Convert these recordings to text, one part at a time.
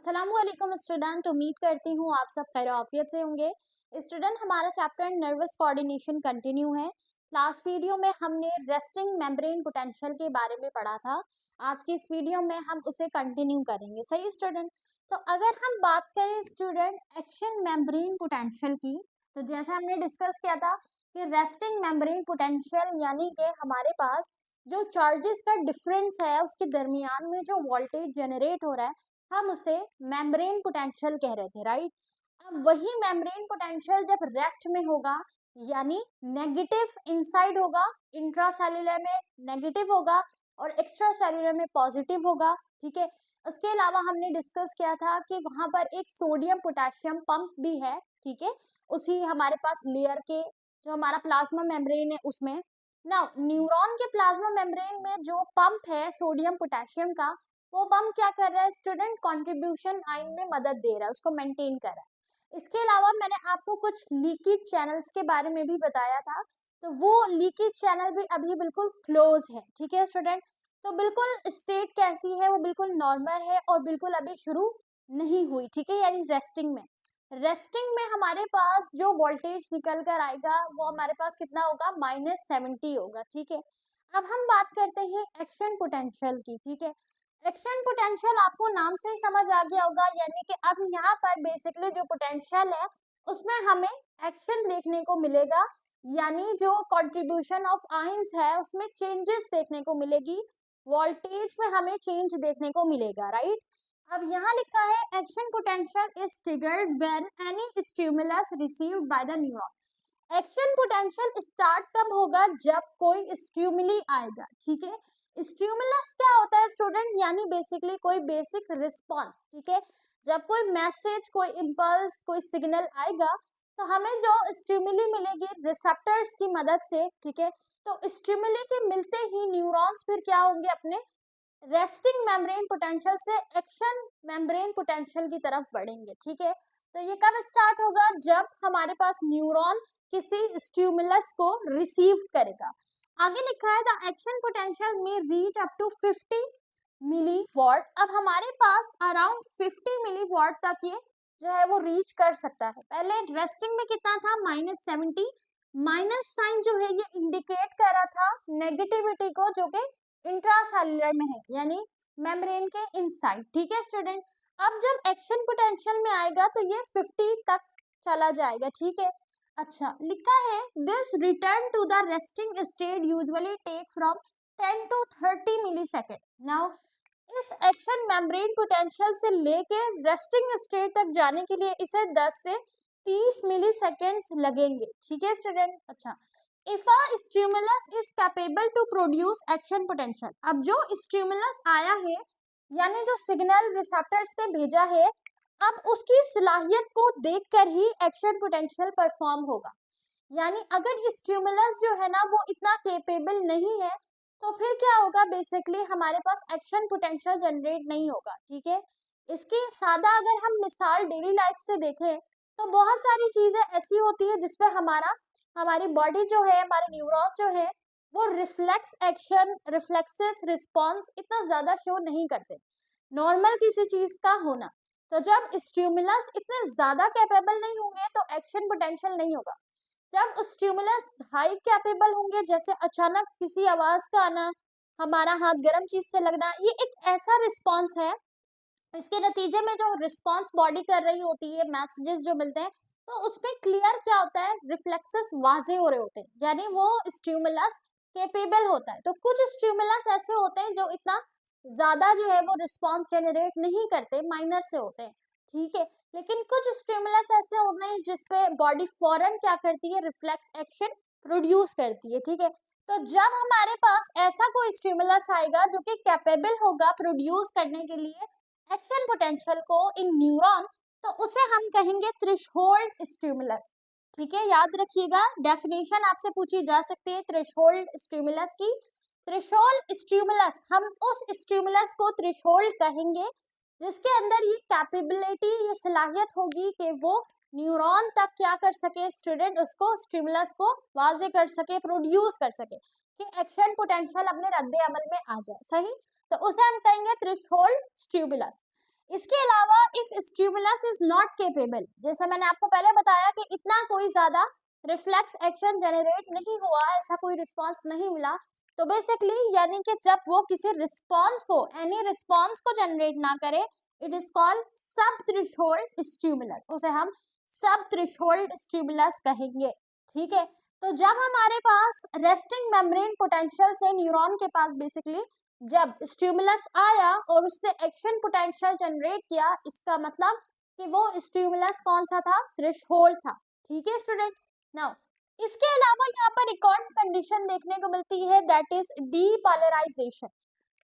अस्सलामुअलैकुम स्टूडेंट, उम्मीद करती हूँ आप सब खैर आफियत से होंगे। स्टूडेंट, हमारा चैप्टर नर्वस कोऑर्डिनेशन कंटिन्यू है। लास्ट वीडियो में हमने रेस्टिंग मेम्ब्रेन पोटेंशियल के बारे में पढ़ा था। आज की इस वीडियो में हम उसे कंटिन्यू करेंगे। सही स्टूडेंट। तो अगर हम बात करें स्टूडेंट एक्शन मेम्ब्रेन पोटेंशियल की, तो जैसा हमने डिस्कस किया था कि रेस्टिंग मेम्ब्रेन पोटेंशियल यानी कि हमारे पास जो चार्जेस का डिफरेंस है उसके दरमियान में जो वोल्टेज जनरेट हो रहा है, हम उसे मेम्ब्रेन पोटेंशियल कह रहे थे, राइट। अब वही मेम्ब्रेन पोटेंशियल जब रेस्ट में होगा यानी नेगेटिव इनसाइड होगा, इंट्रासेल्युलर में नेगेटिव होगा और एक्स्ट्रा सेल्युलर में पॉजिटिव होगा। ठीक है। उसके अलावा हमने डिस्कस किया था कि वहां पर एक सोडियम पोटेशियम पंप भी है। ठीक है। उसी हमारे पास लेयर के जो हमारा प्लाज्मा मेम्ब्रेन है उसमें ना, न्यूरॉन के प्लाज्मा मेम्ब्रेन में जो पंप है सोडियम पोटेशियम का, वो पंप क्या कर रहा है स्टूडेंट, कंट्रीब्यूशन आइन में मदद दे रहा है, उसको मेंटेन कर रहा है। इसके अलावा मैंने आपको कुछ लीकेज चैनल्स के बारे में भी बताया था, तो वो लीकेज चैनल भी अभी बिल्कुल क्लोज है। ठीक है स्टूडेंट। तो बिल्कुल स्टेट कैसी है, वो बिल्कुल नॉर्मल है और बिल्कुल अभी शुरू नहीं हुई। ठीक है, यानी रेस्टिंग में। रेस्टिंग में हमारे पास जो वोल्टेज निकल कर आएगा वो हमारे पास कितना होगा, -70 होगा। ठीक है। अब हम बात करते हैं एक्शन पोटेंशियल की। ठीक है। एक्शन पोटेंशियल आपको नाम से ही समझ आ गया होगा, यानी कि अब यहाँ पर बेसिकली जो पोटेंशियल है उसमें हमें एक्शन देखने को मिलेगा, यानी जो कंट्रीब्यूशन ऑफ आयंस है उसमें चेंजेस देखने को मिलेगी, वोल्टेज में हमें चेंज देखने को मिलेगा, राइट। अब यहाँ लिखा है action potential is triggered when any stimulus received by the neuron. Action potential start कब होगा, जब कोई स्टिमुली आएगा। ठीक है। स्टिमुलस क्या होता है स्टूडेंट, यानी बेसिकली कोई बेसिक रिस्पॉन्स। ठीक है। जब कोई मैसेज, कोई इम्पल्स, कोई सिग्नल आएगा तो हमें जो स्टिमुली मिलेगी रिसेप्टर्स की मदद से। ठीक है। तो स्टिमुली के मिलते ही न्यूरॉन्स फिर क्या होंगे, अपने रेस्टिंग मेम्ब्रेन पोटेंशियल से एक्शन मेम्ब्रेन पोटेंशियल की तरफ बढ़ेंगे। ठीक है। तो ये कब स्टार्ट होगा, जब हमारे पास न्यूरॉन किसी स्टिमुलस को रिसीव करेगा। आगे लिखा है द एक्शन पोटेंशियल में reach up to 50 milliwatt. अब हमारे पास अराउंड 50 मिली वॉट तक ये जो है वो रीच कर सकता है। पहले रेस्टिंग में कितना था, -70। माइनस साइन जो है ये इंडिकेट कर रहा था नेगेटिविटी को, जो कि इंट्रासेल्युलर में है, यानी मेम्ब्रेन के इनसाइड। ठीक है स्टूडेंट। अब जब एक्शन पोटेंशियल में आएगा तो ये 50 तक चला जाएगा। ठीक है। अच्छा, लिखा है this return to the resting state usually take from 10 to 30 millisecond. Now इस एक्शन मेम्ब्रेन पोटेंशियल से लेके रेस्टिंग स्टेट तक जाने के लिए इसे 10 से 30 मिलीसेकंड्स लगेंगे। ठीक है स्टूडेंट। अच्छा, if a stimulus is capable to produce action potential. अब जो स्टिमुलस आया है यानी जो सिग्नल रिसेप्टर्स ने भेजा है, अब उसकी सलाहियत को देखकर ही एक्शन पोटेंशियल परफॉर्म होगा। यानी अगर स्टिमुलस जो है ना वो इतना केपेबल नहीं है तो फिर क्या होगा, बेसिकली हमारे पास एक्शन पोटेंशियल जनरेट नहीं होगा। ठीक है। इसकी सादा अगर हम मिसाल डेली लाइफ से देखें तो बहुत सारी चीजें ऐसी होती है जिसपे हमारी बॉडी जो है, हमारे न्यूरॉन जो है वो रिफ्लेक्स एक्शन, रिफ्लेक्सेस, रिस्पॉन्स इतना ज्यादा शो नहीं करते नॉर्मल किसी चीज का होना। तो जब स्टिमुलस इतने ज्यादा कैपेबल नहीं होंगे तो एक्शन पोटेंशियल नहीं होगा। जब स्टिमुलस हाई कैपेबल होंगे, जैसे अचानक किसी आवाज का आना, हमारा हाथ गर्म चीज से लगना, ये एक ऐसा रिस्पॉन्स है, इसके नतीजे में जो रिस्पॉन्स बॉडी कर रही होती है, मैसेजेस जो मिलते हैं, तो उसमें क्लियर क्या होता है, रिफ्लेक्सेस वाजे हो रहे होते हैं, यानी वो स्टिमुलस कैपेबल होता है। तो कुछ स्टिमुलस ऐसे होते हैं जो इतना ज्यादा जो है वो रिस्पॉन्स जनरेट नहीं करते, माइनर से होते हैं। ठीक है। लेकिन कुछ स्टिमुलस ऐसे होते हैं जिसपे बॉडी फौरन क्या करती है, रिफ्लेक्स एक्शन प्रोड्यूस करती है। ठीक है। तो जब हमारे पास ऐसा कोई स्टिमुलस आएगा जो कि कैपेबल होगा प्रोड्यूस करने के लिए एक्शन पोटेंशियल को इन न्यूरॉन, तो उसे हम कहेंगे थ्रेशोल्ड स्टिमुलस। ठीक है, याद रखिएगा, डेफिनेशन आपसे पूछी जा सकती है थ्रेशोल्ड स्टिमुलस की। थ्रेशोल्ड स्टिमुलस, हम उस स्टिमुलस को थ्रेशोल्ड कहेंगे जिसके अंदर ये कैपेबिलिटी, ये सलाहियत होगी कि वो न्यूरॉन तक क्या कर सके स्टूडेंट, उसको स्टिमुलस को वाजे कर सके, प्रोड्यूस कर सके, कि एक्शन पोटेंशियल अपने रद्दे अमल में आ जाए। सही। तो उसे हम कहेंगे थ्रेशोल्ड स्टिमुलस। इसके अलावा if stimulus is not capable, जैसे मैंने आपको पहले बताया कि इतना कोई ज्यादा रिफ्लेक्स एक्शन जनरेट नहीं हुआ, ऐसा कोई रिस्पॉन्स नहीं मिला, तो बेसिकली यानी कि जब वो किसी रिस्पॉन्स को, एनी रिस्पॉन्स को जनरेट ना करे, इट इज कॉल्ड सब थ्रेशोल्ड स्टिमुलस, उसे हम सब थ्रेशोल्ड स्टिमुलस कहेंगे। ठीक है, तो जब हमारे पास रेस्टिंग मेम्ब्रेन पोटेंशियल से न्यूरॉन के पास बेसिकली जब स्टिमुलस आया और उसने एक्शन पोटेंशियल जनरेट किया, इसका मतलब कि वो स्टिमुलस कौन सा था, थ्रेशोल्ड था। ठीक है स्टूडेंट, नाउ इसके अलावा यहाँ पर एक और कंडीशन देखने को मिलती है, that is depolarisation.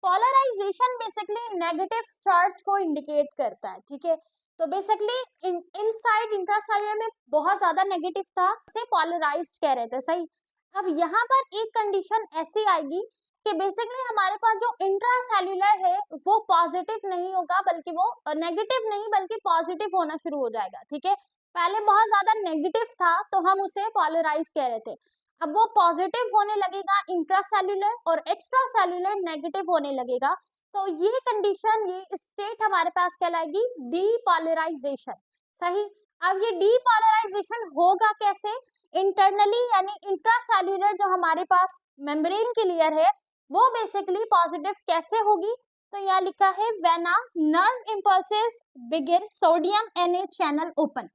Polarisation basically negative charge को इंडिकेट करता है। ठीक है, तो बेसिकली इनसाइड इंट्रासेल्युलर में बहुत ज्यादा नेगेटिव था, इसे पोलराइज्ड कह रहे थे, सही। अब यहाँ पर एक कंडीशन ऐसी आएगी कि बेसिकली हमारे पास जो इंट्रासेल्युलर है वो पॉजिटिव नहीं होगा, बल्कि वो नेगेटिव नहीं बल्कि पॉजिटिव होना शुरू हो जाएगा। ठीक है, पहले बहुत ज्यादा नेगेटिव था तो हम उसे पोलराइज कह रहे थे, अब वो पॉजिटिव होने लगेगा इंट्रासेल्युलर और एक्स्ट्रा सेल्युलर नेगेटिव होने लगेगा, तो ये कंडीशन, ये स्टेट हमारे पास कहलाएगी डीपोलराइजेशन। सही। अब ये डीपोलराइजेशन होगा कैसे, इंटरनली यानी इंट्रासेल्युलर जो हमारे पास मेम्ब्रेन की लेयर है वो बेसिकली पॉजिटिव कैसे होगी, तो यहाँ लिखा है when a nerve impulses begin sodium Na channel open.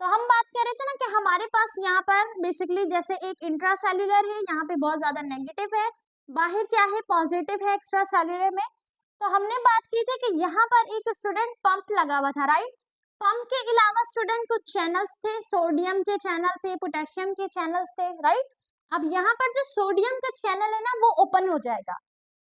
तो हम बात कर रहे थे ना कि हमारे पास यहाँ पर बेसिकली जैसे एक इंट्रासेल्युलर है, यहाँ पे बहुत ज्यादा नेगेटिव है, बाहर क्या है, पॉजिटिव है एक्स्ट्रा सेल्युलर में। तो हमने बात की थी कि यहाँ पर एक स्टूडेंट पंप लगा हुआ था, राइट। पंप के अलावा स्टूडेंट कुछ चैनल्स थे, सोडियम के चैनल थे, पोटेशियम के चैनल्स थे, राइट। अब यहाँ पर जो सोडियम का चैनल है ना वो ओपन हो जाएगा।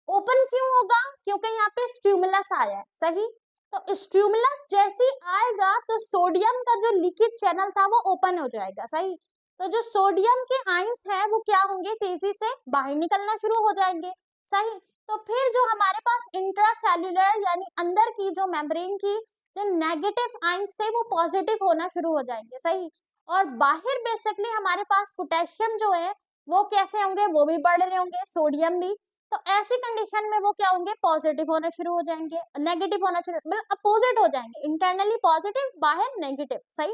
ओपन क्यों होगा, क्योंकि यहाँ पे स्टिमुलस आया है, सही। तो स्टिमुलस जैसे आएगा तो सोडियम का जो लीकेज चैनल था वो ओपन हो जाएगा, सही। तो जो सोडियम के आयंस है वो क्या होंगे, तेजी से बाहर निकलना शुरू हो जाएंगे, सही। तो फिर जो हमारे पास इंट्रासेल्युलर यानी अंदर की जो मेम्ब्रेन की जो नेगेटिव आयंस थे वो पॉजिटिव होना शुरू हो जाएंगे, सही। और बाहर बेसिकली हमारे पास पोटेशियम जो है वो कैसे होंगे, वो भी बढ़ रहे होंगे, सोडियम भी। तो ऐसी कंडीशन में वो क्या होंगे, पॉजिटिव होना शुरू हो जाएंगे, नेगेटिव होना शुरू, मतलब अपोजिट हो जाएंगे, इंटरनली पॉजिटिव बाहर नेगेटिव, सही।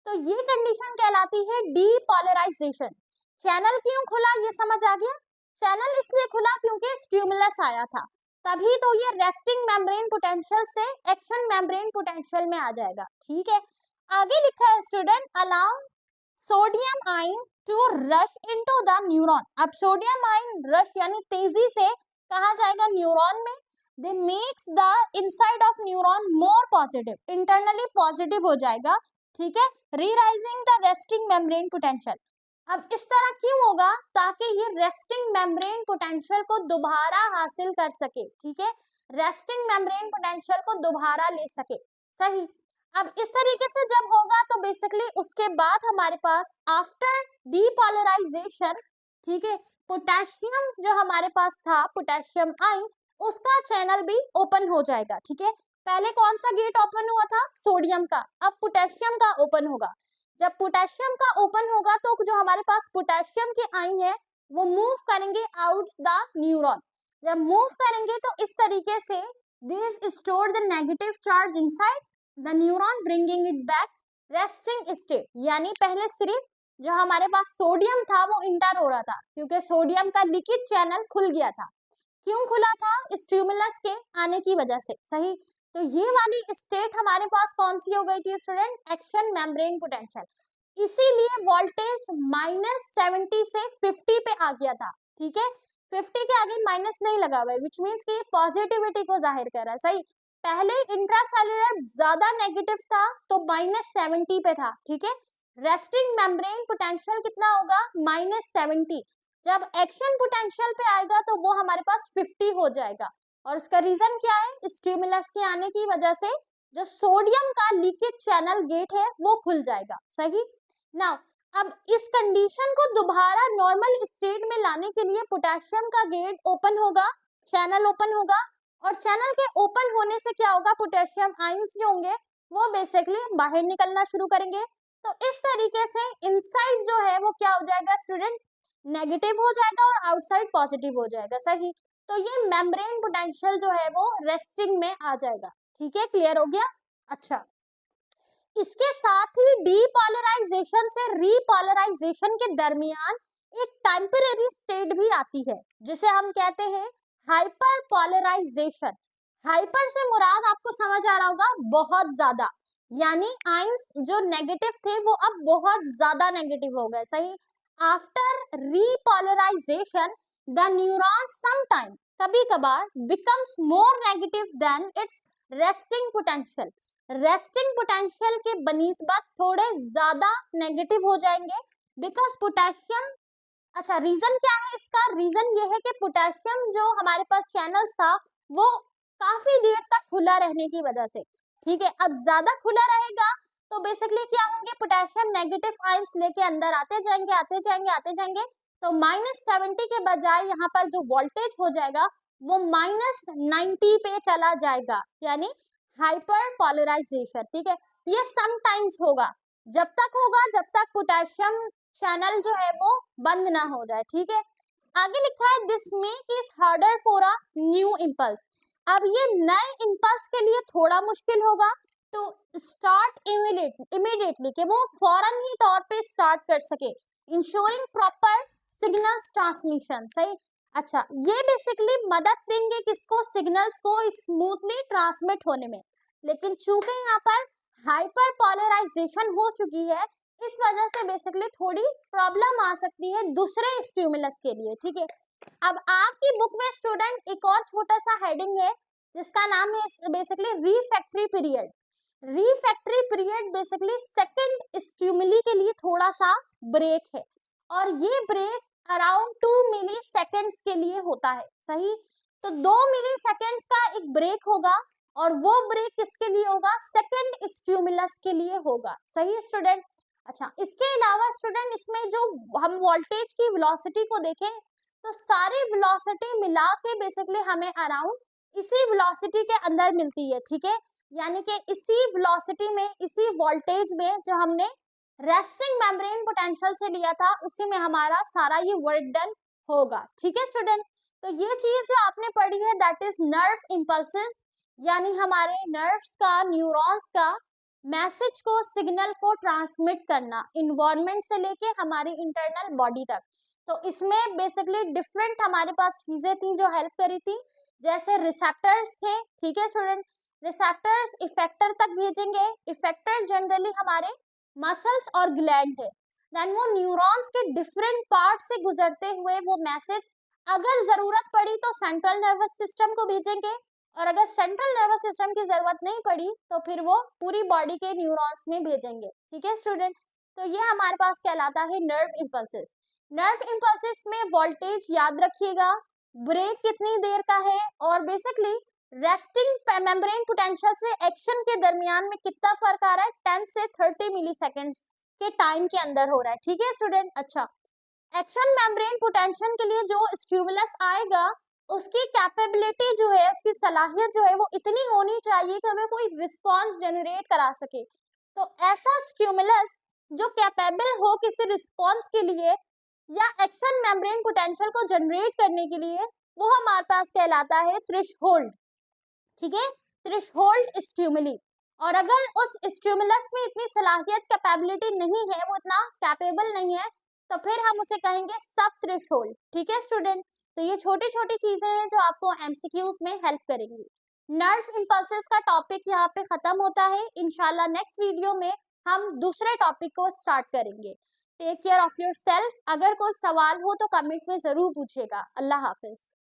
तो ये कंडीशन कहलाती है डीपोलराइजेशन। चैनल क्यों खुला ये समझ आ गया, चैनल इसलिए खुला क्योंकि स्टिमुलस आया था, तभी तो ये रेस्टिंग मेम्ब्रेन पोटेंशियल से एक्शन मेम्ब्रेन पोटेंशियल में आ जाएगा। ठीक है, आगे लिखा है student, allow sodium ion to rush into the neuron. अब सोडियम आयन रश यानी तेजी से कहा जाएगा न्यूरॉन में, they makes the inside of neuron more positive, internally positive हो जाएगा। ठीक है, rerising the resting membrane potential. अब इस तरह क्यों होगा, ताकि ये रेस्टिंग मेम्ब्रेन पोटेंशियल को दोबारा हासिल कर सके। ठीक है, रेस्टिंग मेम्ब्रेन पोटेंशियल को दोबारा ले सके, सही। अब इस तरीके से जब होगा तो बेसिकली उसके बाद हमारे पास आफ्टर डीपोलराइजेशन, ठीक है, पोटेशियम जो हमारे पास था, पोटेशियम आयन, उसका चैनल भी ओपन हो जाएगा। ठीक है, पहले कौन सा गेट ओपन हुआ था, सोडियम का, अब पोटेशियम का ओपन होगा। जब पोटेशियम का ओपन होगा तो जो हमारे पास पोटेशियम के आयन है वो मूव करेंगे आउट द न्यूरॉन। जब मूव करेंगे तो इस तरीके से this store the negative charge inside the neuron bringing it back resting state, यानी पहले सिर्फ जो हमारे पास सोडियम था वो इंटर हो रहा था क्योंकि सोडियम का लीकेज चैनल खुल गया था। क्यों खुला था, स्टिमुलस के आने की वजह से, सही। तो ये वाली स्टेट हमारे पास कौन सी हो गई थी स्टूडेंट, एक्शन मेम्ब्रेन पोटेंशियल। इसीलिए वोल्टेज -70 से 50 पे आ गया था। ठीक है, 50 के आगे माइनस नहीं लगा हुआ है, विच मीन्स कि पॉजिटिविटी को जाहिर कर रहा है, सही। पहले इंट्रासेल्युलर ज्यादा नेगेटिव था तो -70 पे था। ठीक है, रेस्टिंग मेम्ब्रेन पोटेंशियल कितना होगा, -70। जब एक्शन पोटेंशियल पे आएगा तो वो हमारे पास 50 हो जाएगा, और उसका रीजन क्या है, स्टिमुलस के आने की वजह से जो सोडियम का लीकेज चैनल गेट है वो खुल जाएगा, सही। नाउ अब इस कंडीशन को दोबारा नॉर्मल स्टेट में लाने के लिए पोटेशियम का गेट ओपन होगा, चैनल ओपन होगा, और चैनल के ओपन होने से क्या होगा, पोटेशियम आयंस जो होंगे वो बेसिकली बाहर निकलना शुरू करेंगे। तो इस तरीके से इनसाइड जो है वो क्या हो जाएगा स्टूडेंट, नेगेटिव हो जाएगा और आउटसाइड पॉजिटिव हो जाएगा, सही। तो ये मेम्ब्रेन पोटेंशियल जो है वो रेस्टिंग में आ जाएगा। ठीक है, क्लियर हो गया। अच्छा, इसके साथ ही डीपोलराइजेशन से रीपोलराइजेशन के दरमियान एक टेम्परेरी स्टेट भी आती है जिसे हम कहते हैं हाइपर पोलराइजेशन। हाइपर से मुराद आपको समझ आ रहा होगा बहुत ज्यादा, यानी आयंस जो नेगेटिव थे वो अब बहुत ज्यादा नेगेटिव हो गए, सही। After repolarisation the neuron sometime, कभी कभार, becomes more negative than its resting potential. Resting potential के बनिस्बत थोड़े ज्यादा नेगेटिव हो जाएंगे, बिकॉज पोटेशियम, अच्छा रीजन क्या है इसका, रीजन ये है कि पोटेशियम जो हमारे पास चैनल्स था वो काफी देर तक खुला रहने की वजह से, ठीक है, अब ज्यादा खुला रहेगा तो बेसिकली क्या होंगे, पोटेशियम नेगेटिव आयंस लेके अंदर आते जाएंगे आते जाएंगे आते जाएंगे, तो -70 के बजाय यहाँ पर जो वोल्टेज हो जाएगा वो -90 पे चला जाएगा, यानी हाइपर पोलराइजेशन, ठीक है। ये समटाइम्स होगा, जब तक पोटेशियम चैनल जो है वो बंद ना हो जाए, ठीक है। आगे लिखा है this make is harder for a new impulse. अब ये नए इम्पल्स के लिए थोड़ा मुश्किल होगा टू स्टार्ट इमीडिएटली, कि वो फौरन ही तौर पे स्टार्ट कर सके, इंश्योरिंग प्रॉपर सिग्नल्स ट्रांसमिशन, सही। अच्छा, ये बेसिकली मदद देंगे किसको, सिग्नल्स को स्मूथली ट्रांसमिट होने में, लेकिन चूंकि यहाँ पर हाइपर पोलराइजेशन हो चुकी है इस वजह से बेसिकली थोड़ी प्रॉब्लम आ सकती है दूसरे स्टिमुलस के लिए, ठीक है। अब आपकी बुक में स्टूडेंट एक और छोटा सा हेडिंग है जिसका नाम है basically refractory period. Refractory period basically second stimuli के लिए थोड़ा सा ब्रेक है, और ये ब्रेक अराउंड 2 मिली सेकेंड्स के लिए होता है, सही। तो 2 मिली सेकेंड्स का एक ब्रेक होगा, और वो ब्रेक किसके लिए होगा, सेकंड स्टिमुलस के लिए होगा, सही स्टूडेंट। अच्छा, इसके अलावा स्टूडेंट इसमें जो हम वोल्टेज की वेलोसिटी को देखें तो सारी वेलोसिटी मिला के बेसिकली हमें अराउंड इसी वेलोसिटी के अंदर मिलती है, ठीक है, यानी कि इसी वेलोसिटी में, इसी वोल्टेज में जो हमने रेस्टिंग मेम्ब्रेन पोटेंशियल से लिया था उसी में हमारा सारा ये वर्क डन होगा, ठीक है स्टूडेंट। तो ये चीज जो आपने पढ़ी है दैट इज नर्व इम्पल्सेस, यानी हमारे नर्व्स का, न्यूरॉन्स का मैसेज को, सिग्नल को ट्रांसमिट करना इन्वायरमेंट से लेके हमारी इंटरनल बॉडी तक। तो इसमें बेसिकली डिफरेंट हमारे पास चीजें थी जो हेल्प करी थी, जैसे रिसेप्टर्स थे, ठीक है स्टूडेंट। रिसेप्टर्स इफेक्टर तक भेजेंगे, इफेक्टर जनरली हमारे मसल्स और ग्लैंड है, देन वो न्यूरॉन्स के डिफरेंट पार्ट से गुजरते हुए वो मैसेज अगर जरूरत पड़ी तो सेंट्रल नर्वस सिस्टम को भेजेंगे, और अगर सेंट्रल नर्वस सिस्टम की जरूरत नहीं पड़ी तो फिर वो पूरी बॉडी के न्यूरॉन्स में भेजेंगे, ठीक है स्टूडेंट। तो ये हमारे पास कहलाता है नर्व इम्पल्सेस। नर्व इम्पल्सेस में वोल्टेज याद रखिएगा, ब्रेक कितनी देर का है, और बेसिकली रेस्टिंग मेम्ब्रेन पोटेंशियल से एक्शन के दरमियान में कितना फर्क आ रहा है, 10 से 30 मिली सेकेंड्स के टाइम के अंदर हो रहा है, ठीक है स्टूडेंट। अच्छा, एक्शन मेम्ब्रेन पोटेंशियल के लिए जो स्टिमुलस आएगा उसकी कैपेबिलिटी जो है, उसकी सलाहियत जो है वो इतनी होनी चाहिए कि हमें कोई रिस्पॉन्स जनरेट करा सके। तो ऐसा स्टिमुलस जो कैपेबल हो किसी रिस्पॉन्स के लिए या एक्शन मेम्ब्रेन पोटेंशियल को जनरेट करने के लिए, वो हमारे पास कहलाता है थ्रेशोल्ड, ठीक है, थ्रेशोल्ड स्टिमुली। और अगर उस स्टिमुलस में इतनी सलाहियत, कैपेबिलिटी नहीं है, वो इतना कैपेबल नहीं है, तो फिर हम उसे कहेंगे सब थ्रेशोल्ड, ठीक है स्टूडेंट। तो ये छोटी छोटी चीजें हैं जो आपको एमसीक्यूज में हेल्प करेंगी। नर्व इम्पल्सेस का टॉपिक यहाँ पे खत्म होता है, इंशाल्लाह नेक्स्ट वीडियो में हम दूसरे टॉपिक को स्टार्ट करेंगे। Take care of yourself. अगर कोई सवाल हो तो कमेंट में जरूर पूछिएगा। अल्लाह हाफिज।